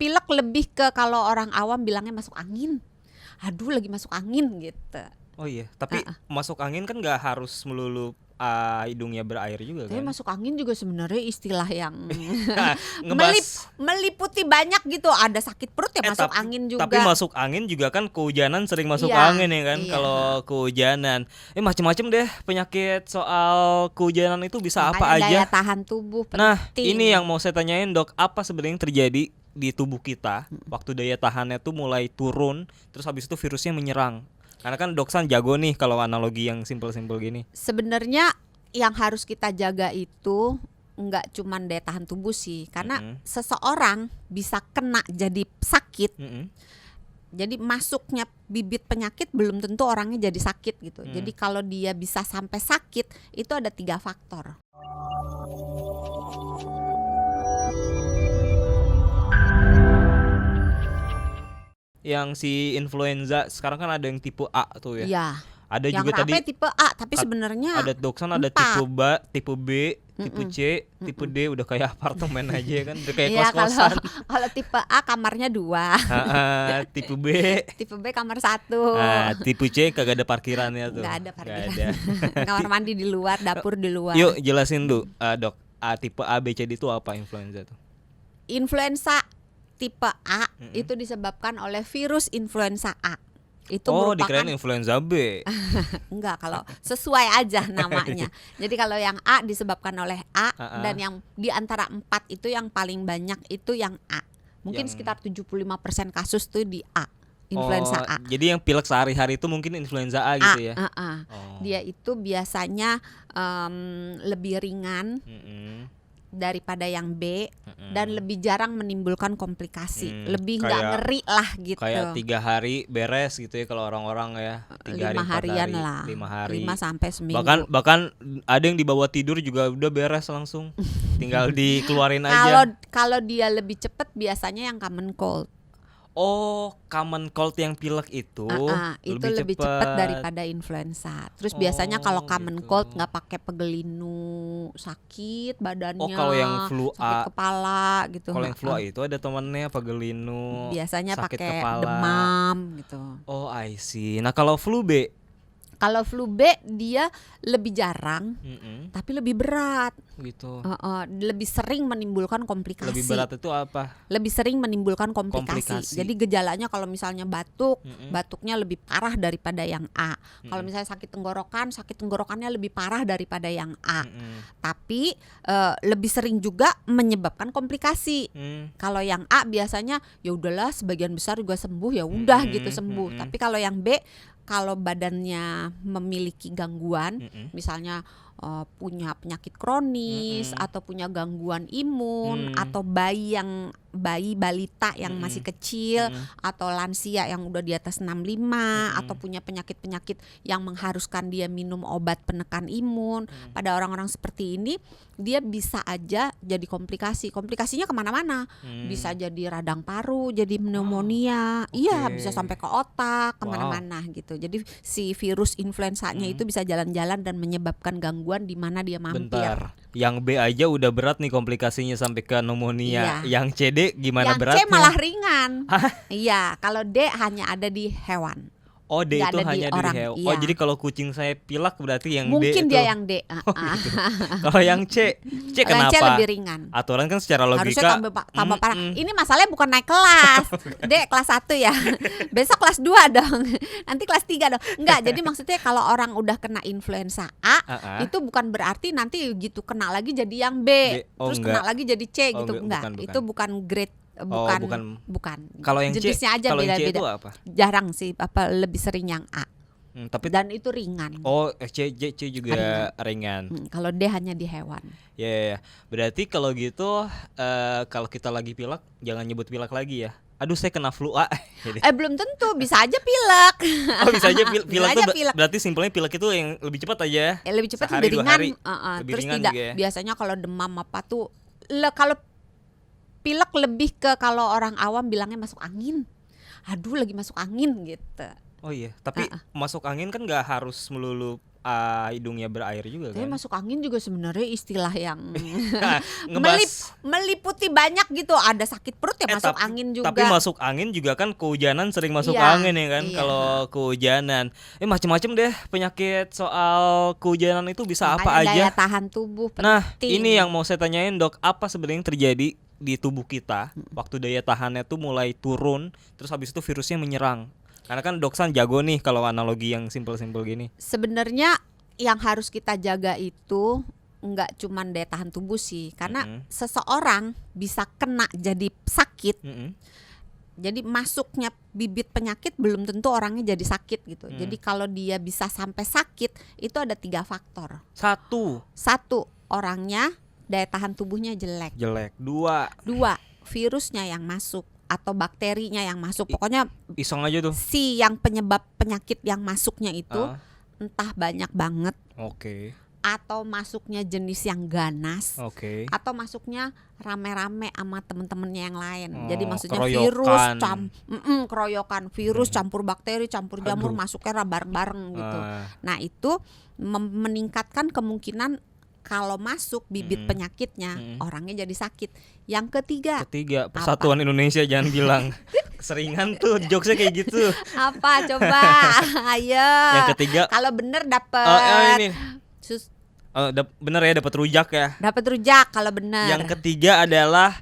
pilek lebih ke kalau orang awam bilangnya masuk angin. Aduh lagi masuk angin gitu. Oh iya, tapi masuk angin kan nggak harus melulu hidungnya berair juga Tapi kan? masuk angin juga sebenarnya istilah yang Ngebahas meliputi banyak gitu. Ada sakit perut ya masuk angin juga. tapi masuk angin juga kan kehujanan sering masuk Iya, angin ya kan? iya. Kalau kehujanan, macem-macem deh penyakit soal kehujanan itu bisa apa Makanya aja. daya tahan tubuh penting. Nah, ini yang mau saya tanyain Dok, apa sebenarnya yang terjadi di tubuh kita waktu daya tahannya tuh mulai turun, terus habis itu virusnya menyerang? Karena kan Doksan jago nih kalau analogi yang simpel-simpel gini. Sebenarnya yang harus kita jaga itu nggak cuman daya tahan tubuh sih, karena seseorang bisa kena jadi sakit. Jadi masuknya bibit penyakit belum tentu orangnya jadi sakit gitu. Jadi kalau dia bisa sampai sakit itu ada 3 faktor. Yang si influenza sekarang kan ada yang tipe A tuh ya. Iya. Ada Yang juga tadi tipe A, tapi sebenarnya ada Doksan ada 4. tipe B, tipe C, tipe D, udah kayak apartemen aja kan, udah kayak Iya, kos-kosan. kalau tipe A kamarnya 2. Tipe B, Tipe B kamar 1. tipe C kagak ada parkirannya tuh. Nggak ada parkiran. Nggak ada. Kamar mandi di luar, dapur di luar. Yuk jelasin dulu, Dok. Tipe A, B, C, D itu apa influenza tuh? Influenza tipe A itu disebabkan oleh virus influenza A. Itu dikirain influenza B. Enggak, kalau sesuai aja namanya. Jadi kalau yang A disebabkan oleh A, dan yang di antara 4 itu yang paling banyak itu yang A. Mungkin sekitar 75% kasus tuh di A. Influenza A. Jadi yang pilek sehari-hari itu mungkin influenza A gitu ya? Dia itu biasanya lebih ringan daripada yang B, dan lebih jarang menimbulkan komplikasi, lebih nggak ngeri lah gitu. Kayak 3 hari beres gitu ya kalau orang-orang ya. 3 hari 4 harian hari, lah. 5 hari. 5 sampai seminggu. Bahkan ada yang dibawa tidur juga udah beres langsung. Tinggal dikeluarin aja. Kalau dia lebih cepat biasanya yang common cold. Common cold yang pilek itu lebih cepat daripada influenza. Terus biasanya kalau common gitu. cold nggak pakai pegelinu, sakit badannya. Kalau yang flu sakit A, kepala gitu. Kalau yang flu A itu ada temennya pegelinu. Biasanya sakit pakai kepala, demam gitu. I see. Nah kalau flu B? Kalau flu B dia lebih jarang, tapi lebih berat. Gitu. Lebih sering menimbulkan komplikasi. Lebih berat itu apa? Lebih sering menimbulkan komplikasi. Jadi gejalanya kalau misalnya batuk, batuknya lebih parah daripada yang A. Kalau misalnya sakit tenggorokannya lebih parah daripada yang A. Tapi lebih sering juga menyebabkan komplikasi. Kalau yang A biasanya ya udahlah sebagian besar juga sembuh, ya udah gitu sembuh. Tapi kalau yang B, kalau badannya memiliki gangguan, misalnya punya penyakit kronis atau punya gangguan imun, atau balita yang masih kecil, atau lansia yang udah di atas 65, atau punya penyakit-penyakit yang mengharuskan dia minum obat penekan imun, pada orang-orang seperti ini dia bisa aja jadi komplikasinya kemana-mana. Bisa jadi radang paru, jadi pneumonia, iya bisa sampai ke otak, kemana-mana gitu. Jadi si virus influenzanya itu bisa jalan-jalan dan menyebabkan gangguan di mana dia mampir. Bentar, yang B aja udah berat nih komplikasinya sampai ke pneumonia. Iya. Yang C, D gimana beratnya? Yang C malah ringan. Iya, kalau D hanya ada di hewan. D Nggak itu ada hanya di orang, di hewan. iya. Jadi kalau kucing saya pilek berarti yang mungkin D dia itu. yang D. Gitu. Kalau yang C kenapa? Yang C lebih ringan. Aturan kan secara logika harusnya tambah parah. Ini masalahnya bukan naik kelas. D kelas 1 ya. Besok kelas 2 dong. Nanti kelas 3 dong. Enggak, jadi maksudnya kalau orang udah kena influenza A, itu bukan berarti nanti gitu kena lagi jadi yang B. Terus kena lagi jadi C gitu. Enggak. Itu bukan grade, bukan. Kalau yang jenisnya C, aja beda-beda. Itu apa? Jarang sih, lebih sering yang A. Dan itu ringan. C juga ringan. Kalau D hanya di hewan. Ya. Berarti kalau gitu kalau kita lagi pilek jangan nyebut pilek lagi ya. Aduh saya kena flu A. Belum tentu, bisa aja pilek. Bisa aja pilek tuh berarti simpelnya pilek itu yang lebih cepat aja. Lebih cepat, lebih ringan. Lebih Terus ringan tidak juga ya. Biasanya kalau demam apa tuh kalau pilek lebih ke kalau orang awam bilangnya masuk angin. Aduh lagi masuk angin gitu. Oh iya, tapi masuk angin kan nggak harus melulu hidungnya berair juga Tapi kan. masuk angin juga sebenarnya istilah yang Ngebahas meliputi banyak gitu. Ada sakit perut ya masuk angin juga. Tapi masuk angin juga kan kehujanan sering masuk Iya, angin ya kan iya. kalau kehujanan. Macem-macem deh penyakit soal kehujanan itu bisa apa Makanya daya aja. tahan tubuh penting. Nah, ini yang mau saya tanyain Dok, apa sebenarnya yang terjadi di tubuh kita waktu daya tahannya tuh mulai turun, terus habis itu virusnya menyerang? Karena kan Doksan jago nih kalau analogi yang simpel-simpel gini. Sebenarnya yang harus kita jaga itu nggak cuman daya tahan tubuh sih, karena seseorang bisa kena jadi sakit. Jadi masuknya bibit penyakit belum tentu orangnya jadi sakit gitu. Jadi kalau dia bisa sampai sakit itu ada 3 faktor. Satu, orangnya daya tahan tubuhnya jelek. Dua, Virusnya yang masuk atau bakterinya yang masuk. Pokoknya iseng aja tuh. si yang penyebab penyakit yang masuknya itu entah banyak banget. Oke. Atau masuknya jenis yang ganas. Oke. Atau masuknya rame-rame sama temen-temennya yang lain. Jadi maksudnya keroyokan. virus keroyokan, virus campur bakteri, campur jamur, masuknya bareng-bareng gitu. Nah, itu meningkatkan kemungkinan kalau masuk bibit penyakitnya orangnya jadi sakit. Yang ketiga, Persatuan Indonesia jangan bilang. Seringan tuh jokesnya kayak gitu. apa coba? Ayo. Yang ketiga, kalau bener dapet ini. Bener ya, dapat rujak ya. Dapat rujak kalau bener. Yang ketiga adalah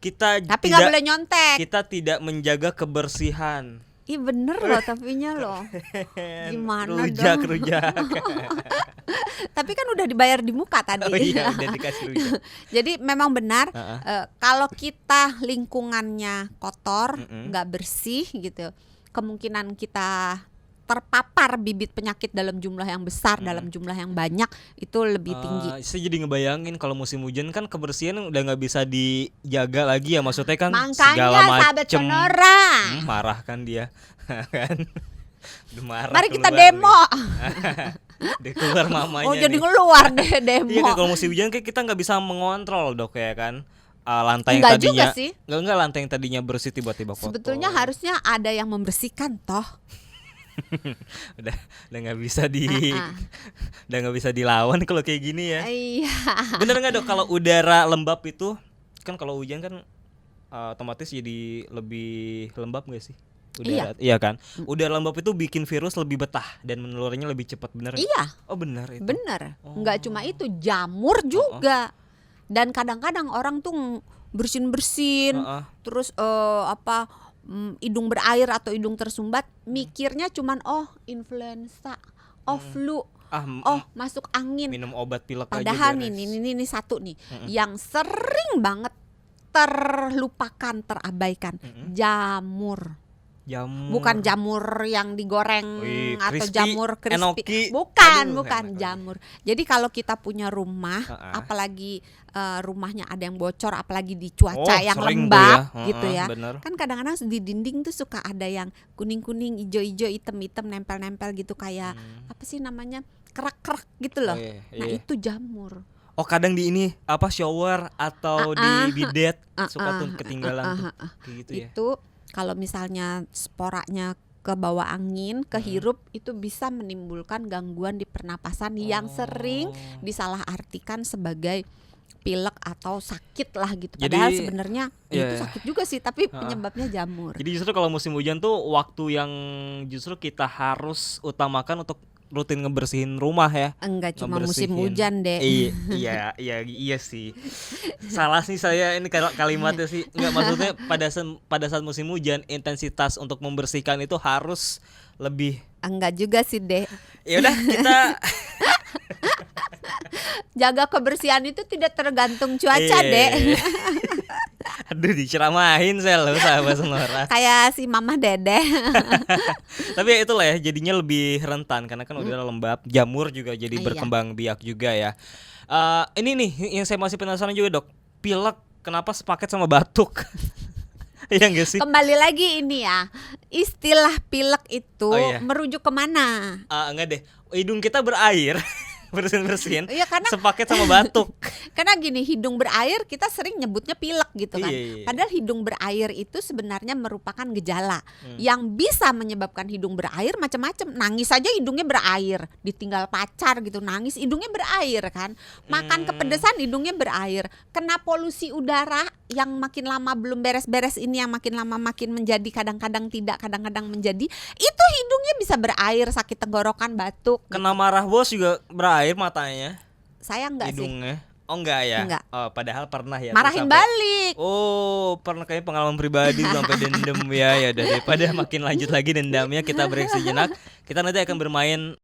kita tapi nggak boleh nyontek. Kita tidak menjaga kebersihan. Ih bener loh tapinya loh. Gimana rujak. Tapi kan udah dibayar di muka tadi. Oh iya, udah dikasih rujak. Jadi memang benar kalau kita lingkungannya kotor, nggak bersih gitu, kemungkinan kita terpapar bibit penyakit dalam jumlah yang besar, dalam jumlah yang banyak itu lebih tinggi. Saya jadi ngebayangin kalau musim hujan kan kebersihan udah nggak bisa dijaga lagi ya, maksudnya kan Makanya, segala sahabat macem. Sonora. Marah kan dia, kan? Marah. Mari kita demo. Dia keluar mamanya. Oh jadi ngeluar deh demo. Iya kan, kalau musim hujan kan kita nggak bisa mengontrol Dok ya kan. Lantai yang Enggak tadinya juga sih. Enggak lantai yang tadinya bersih tiba-tiba kotor. Sebetulnya harusnya ada yang membersihkan toh. udah nggak bisa udah nggak bisa dilawan kalau kayak gini ya. Iya. Bener nggak Dok kalau udara lembab itu kan kalau hujan kan otomatis jadi lebih lembab nggak sih? Udara, iya kan. Udara lembab itu bikin virus lebih betah dan menulurnya lebih cepat, bener? Iya. Oh bener itu. Bener. Nggak cuma itu, jamur juga. Dan kadang-kadang orang tuh bersin-bersin, terus hidung berair atau hidung tersumbat, mikirnya cuman influenza, flu, masuk angin. Minum obat pilek Padahal aja. ini satu nih yang sering banget terlupakan, terabaikan, jamur. Bukan jamur yang digoreng atau crispy, jamur crispy. enoki. Bukan jamur. Jadi kalau kita punya rumah, apalagi rumahnya ada yang bocor, apalagi di cuaca yang lembab gitu ya. Bener. Kan kadang-kadang di dinding tuh suka ada yang kuning-kuning, hijau-hijau, hitam-hitam nempel-nempel gitu kayak apa sih namanya? Kerak-kerak gitu loh. Nah, itu jamur. Oh kadang di ini shower atau di bidet suka tuh ketinggalan tuh kayak gitu ya. Itu kalau misalnya sporanya ke bawah angin, kehirup, itu bisa menimbulkan gangguan di pernapasan yang sering disalahartikan sebagai pilek atau sakit lah gitu. Padahal sebenarnya itu sakit juga sih, tapi penyebabnya jamur. Jadi justru kalau musim hujan tuh waktu yang justru kita harus utamakan untuk rutin ngebersihin rumah ya. Enggak cuma musim hujan deh. Iya sih. Salah sih saya ini kalimatnya sih. Enggak, maksudnya pada saat musim hujan intensitas untuk membersihkan itu harus lebih. Enggak juga sih, Dek. Ya udah kita jaga kebersihan itu tidak tergantung cuaca, Dek. Aduh, diceramahin saya loh sahabat Sonora. Kayak si Mama Dede. Tapi ya itulah ya, jadinya lebih rentan karena kan udara lembab, jamur juga jadi berkembang biak juga ya. Ini nih yang saya masih penasaran juga Dok, pilek kenapa sepaket sama batuk? Iya nggak sih? Kembali lagi ini ya, istilah pilek itu merujuk kemana? Enggak deh, hidung kita berair. bersin-bersin. Iya, karena sepaket sama batuk. Karena gini, hidung berair kita sering nyebutnya pilek gitu kan. Iya. Padahal hidung berair itu sebenarnya merupakan gejala yang bisa menyebabkan hidung berair macam-macam. Nangis saja hidungnya berair, ditinggal pacar gitu nangis hidungnya berair kan. Makan kepedesan hidungnya berair. Kena polusi udara yang makin lama belum beres-beres ini, yang makin lama makin menjadi, kadang-kadang tidak, kadang-kadang menjadi, itu hidungnya bisa berair, sakit tenggorokan, batuk. Kena marah bos juga berair matanya. Saya enggak hidungnya. Oh enggak ya? Enggak. Oh, padahal pernah ya. Marahin sampai, balik. Oh, pernah kayak pengalaman pribadi sampai dendam ya. Ya udah, daripada makin lanjut lagi dendamnya, kita break sejenak. Kita nanti akan bermain